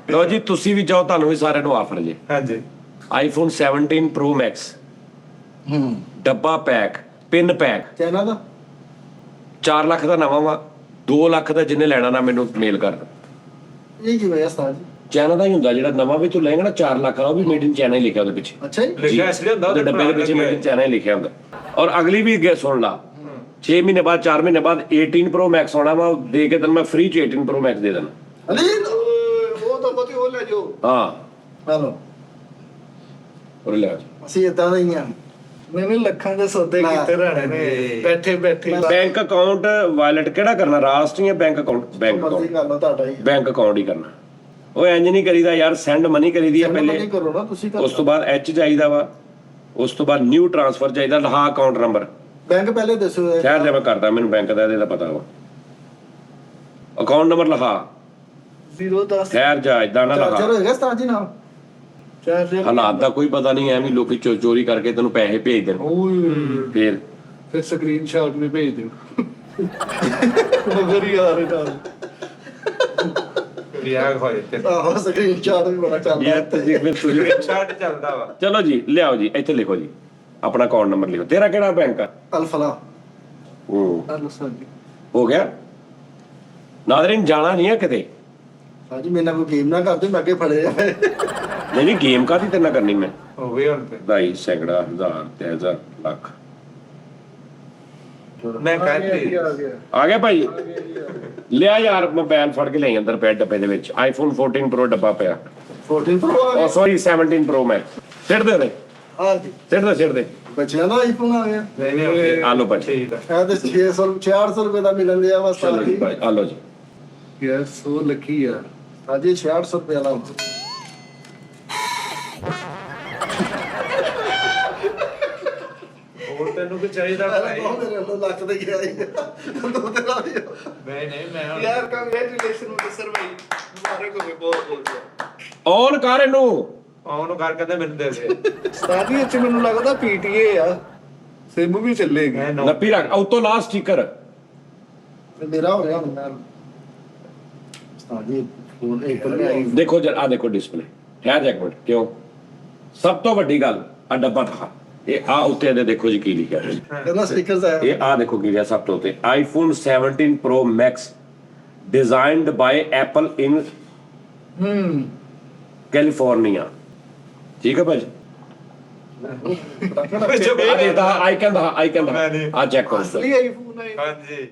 ਲਓ ਜੀ ਤੁਸੀਂ ਵੀ ਜਾਓ, ਤੁਹਾਨੂੰ ਵੀ ਸਾਰਿਆਂ ਨੂੰ ਆਫਰ ਜੀ। ਹਾਂਜੀ ਆਈਫੋਨ 17 Pro Max ਡੱਬਾ ਪੈਕ, ਪਿਨ ਪੈਕ, ਚਾਈਨਾ ਦਾ 4 ਲੱਖ ਦਾ ਨਵਾਂ ਵਾ, 2 ਲੱਖ ਦਾ ਜਿਹਨੇ ਲੈਣਾ ਨਾ ਮੈਨੂੰ ਮੇਲ ਕਰ। ਇਹ ਕੀ ਹੋਇਆ ਉਸਤਾਦ ਜੀ? ਚਾਈਨਾ ਦਾ ਹੀ ਹੁੰਦਾ ਜਿਹੜਾ ਨਵਾਂ ਵੀ ਤੂੰ ਲਏਗਾ ਨਾ 4 ਲੱਖ ਦਾ, ਉਹ ਵੀ ਮੇਡ ਇਨ ਚਾਈਨਾ ਹੀ ਲਿਖਿਆ ਉਹਦੇ ਪਿੱਛੇ। ਅੱਛਾ ਜੀ। ਲਿਖਿਆ ਇਸ ਲਈ ਹੁੰਦਾ ਉਹਦੇ ਡੱਬੇ ਦੇ ਪਿੱਛੇ ਮੇਡ ਇਨ ਚਾਈਨਾ ਹੀ ਲਿਖਿਆ ਹੁੰਦਾ। ਔਰ ਅਗਲੀ ਵੀ ਸੁਣ ਲਾ, 6 ਮਹੀਨੇ ਬਾਅਦ 4 ਮਹੀਨੇ ਬਾਅਦ 18 Pro Max ਆਉਣਾ ਵਾ, ਉਹ ਦੇ ਕੇ ਤੈਨੂੰ ਮੈਂ ਫ੍ਰੀ ਚ 18 Pro Max ਦੇ ਦੇਣਾ। ਅਲੀ ਉਹ ਤਾਂ ਬਹੁਤੀ ਉਹ ਲੈ ਜੋ। ਹਾਂ ਹਲੋ ਉਹ ਲੈ ਆ। ਅਸੀਂ ਇਦਾਂ ਦੇ ਹੀ ਆ। ਮੈਨੂੰ ਲੱਖਾਂ ਦੇ ਸੌਦੇ ਕੀਤੇ ਰਹਿਣੇ ਨੇ ਬੈਠੇ ਬੈਠੇ। ਬੈਂਕ ਅਕਾਊਂਟ ਵਾਇਲਟ ਕਿਹੜਾ ਕਰਨਾ, ਰਾਸ਼ਟਰੀ ਬੈਂਕ ਅਕਾਊਂਟ? ਬੈਂਕ ਮਰਜ਼ੀ ਅਕਾਊਂਟ, ਕਰ ਲਓ ਤੁਹਾਡਾ ਹੀ। ਬੈਂਕ ਅਕਾਊਂਟ ਹੀ ਕਰਨਾ। ਉਹ ਇੰਜ ਨਹੀਂ ਕਰੀਦਾ ਯਾਰ, ਸੈਂਡ ਮਨੀ ਕਰੀਦੀ ਹੈ ਪਹਿਲੇ, ਨਹੀਂ ਕਰੋ ਨਾ ਤੁਸੀਂ ਉਸ ਤੋਂ ਬਾਅਦ ਐਚ ਚਾਹੀਦਾ ਵਾ, ਉਸ ਤੋਂ ਬਾਅਦ ਨਿਊ ਟ੍ਰਾਂਸਫਰ ਚਾਹੀਦਾ। ਲਹਾ ਅਕਾਊਂਟ ਨੰਬਰ ਬੈਂਕ ਪਹਿਲੇ ਦੱਸੋ। ਸ਼ਹਿਰ ਦੇ ਮੈਂ ਕਰਦਾ, ਮੈਨੂੰ ਬੈਂਕ ਦਾ ਇਹਦਾ ਪਤਾ ਵਾ। ਅਕਾਊਂਟ ਨੰਬਰ ਲਹਾ 010 ਸ਼ਹਿਰ ਜਾ, ਇਦਾਂ ਨਾ ਲਹਾ। ਚਾਰਜਰ ਹੋਏਗਾ ਉਸਤਾਦ ਜੀ ਨਾਲ? ਚਾਰਜਰ ਹਾਲਾਤ ਦਾ ਕੋਈ ਪਤਾ ਨਹੀਂ, ਐਵੇਂ ਲੋਕੀ ਚੋਰੀ ਕਰਕੇ ਤੈਨੂੰ ਪੈਸੇ ਭੇਜ ਦੇਣ। ਓਏ ਫਿਰ ਸਕਰੀਨਸ਼ਾਟ ਵੀ ਭੇਜ ਦਿਓ। ਮਗਰ ਯਾਰ ਨਾਲ ਯਾਰ ਹੋਏ ਤੇ ਆਹ ਸਕਰੀਨਸ਼ਾਟ ਵੀ ਬੜਾ ਚੱਲਦਾ ਯਾਰ ਤੁਸੀਂ ਫਿਰ ਸਕਰੀਨਸ਼ਾਟ ਚੱਲਦਾ ਵਾ। ਚਲੋ ਜੀ ਲਿਆਓ ਜੀ, ਇੱਥੇ ਲਿਖੋ ਜੀ ਆਪਣਾ ਅਕਾਊਂਟ ਨੰਬਰ ਲਿਖੋ। ਤੇਰਾ ਕਿਹੜਾ ਬੈਂਕ ਆ? ਅਲਫਲਾ। ਹਲੋ ਸਾਡੀ ਹੋ ਗਿਆ ਨਾਜ਼ਰੀਨ, ਜਾਣਾ ਨਹੀਂ ਆ ਕਿਤੇ। ਸਾਜੀ ਮੇਰੇ ਨਾਲ ਕੋਈ ਗੇਮ ਨਾ ਕਰਦੇ, ਮੈਂ ਅੱਗੇ ਫੜੇ ਆ। ਨਹੀਂ ਨਹੀਂ, ਗੇਮ ਕਾਹਦੀ ਤੇਰੇ ਨਾਲ ਕਰਨੀ ਮੈਂ? ਹੋਵੇ ਹੁਣ ਤੇ ਭਾਈ ਸੈਂਕੜਾ, ਹਜ਼ਾਰ ਤੇ ਹਜ਼ਾਰ, ਲੱਖ ਮੈਂ ਕਹਿੰਦੀ ਆ ਗਿਆ ਭਾਈ। ਲਿਆ ਯਾਰ, ਮੋਬਾਈਲ ਫੜ ਕੇ ਲੈ ਅੰਦਰ ਪਿਆ ਡੱਬੇ ਦੇ ਵਿੱਚ। ਆਈਫੋਨ 14 Pro ਡੱਬਾ ਪਿਆ। 14 Pro ਆ ਉਹ ਸੌਰੀ 17 Pro Max। ਸਿੱਟ ਦੇ ਉਹਦੇ, ਹਾਂ ਜੀ। ਸਿੱਟ ਦੇ। ਬੱਚਿਆਂ ਦਾ ਆਈਫੋਨ ਆ ਗਿਆ। ਨਹੀਂ ਆ ਲਓ ਭਾਈ। ਠੀਕ ਆ। ਇਹ ਤੇ 600 800 ਰੁਪਏ ਦਾ ਮਿਲਣ ਦਿਆ ਵਾ ਚਲੋ ਉਸਤਾਦ ਜੀ ਜੀ। ਭਾਈ, ਆ ਲਓ ਜੀ। ਯਾਰ ਸੋ ਲੱਕੀ ਯਾਰ। ਸਾਜੀ 600 ਰੁਪਏ ਦਾ। ਹੋਰ ਤੈਨੂੰ ਕੀ ਚਾਹੀਦਾ ਭਾਈ? ਮੇਰੇ ਵੱਲੋਂ ਲੱਖ ਦੇ ਗਿਆ ਹੀ। ਦੋ ਤੇ ਲਾ ਦਿਓ। ਨਹੀਂ ਮੈਂ ਯਾਰ ਕੰਗ੍ਰੈਚੁਲੇਸ਼ਨ ਸਰ ਭਾਈ, ਮੁਬਾਰਕ ਹੋਵੇ ਬਹੁਤ ਬਹੁਤ। ਔਨ ਕਰ ਇਹਨੂੰ। ਉਹਨੂੰ ਕਰ ਕਹਿੰਦੇ ਮੈਨੂੰ ਦੇ ਦੇ। ਉਸਤਾਦ ਜੀ ਇੱਥੇ ਮੈਨੂੰ ਲੱਗਦਾ ਪੀਟੀਏ ਆ। ਸਿਮ ਵੀ ਚੱਲੇਗੀ। ਨੱਪੀ ਰੱਖ, ਉਤੋਂ ਲਾ ਸਟicker। ਮੇਰਾ ਹੋ ਰਿਹਾ ਹੁਣ ਮੈਂ ਉਸਤਾਦ ਜੀ ਫੋਨ ਇੱਕ ਲੈ ਆਈ। ਦੇਖੋ ਜਰਾ, ਆ ਦੇਖੋ ਡਿਸਪਲੇ ਹੈ ਜੈਕਮੈਂਟ। ਕਿਉਂ? ਸਭ ਤੋਂ ਵੱਡੀ ਗੱਲ ਆ ਡੱਬਾ ਦਿਖਾ। ਇਹ ਆ ਉੱਤੇ ਇਹਦੇ ਦੇਖੋ ਜੀ ਕੀ ਲਿਖਿਆ ਹੈ। ਕਹਿੰਦਾ ਸਟickers ਆਇਆ। ਇਹ ਆ ਦੇਖੋ ਕੀ ਲਿਖਿਆ ਸਭ ਤੋਂ ਉੱਤੇ, iPhone 17 Pro Max designed by Apple in California. ਠੀਕ ਹੈ ਭਾਜੀ। ਆਈਕਨ ਦਾ ਆ ਚੈੱਕ ਕਰੋ। ਅਸਲੀ ਆਈਫੋਨ ਹੈ। ਹਾਂਜੀ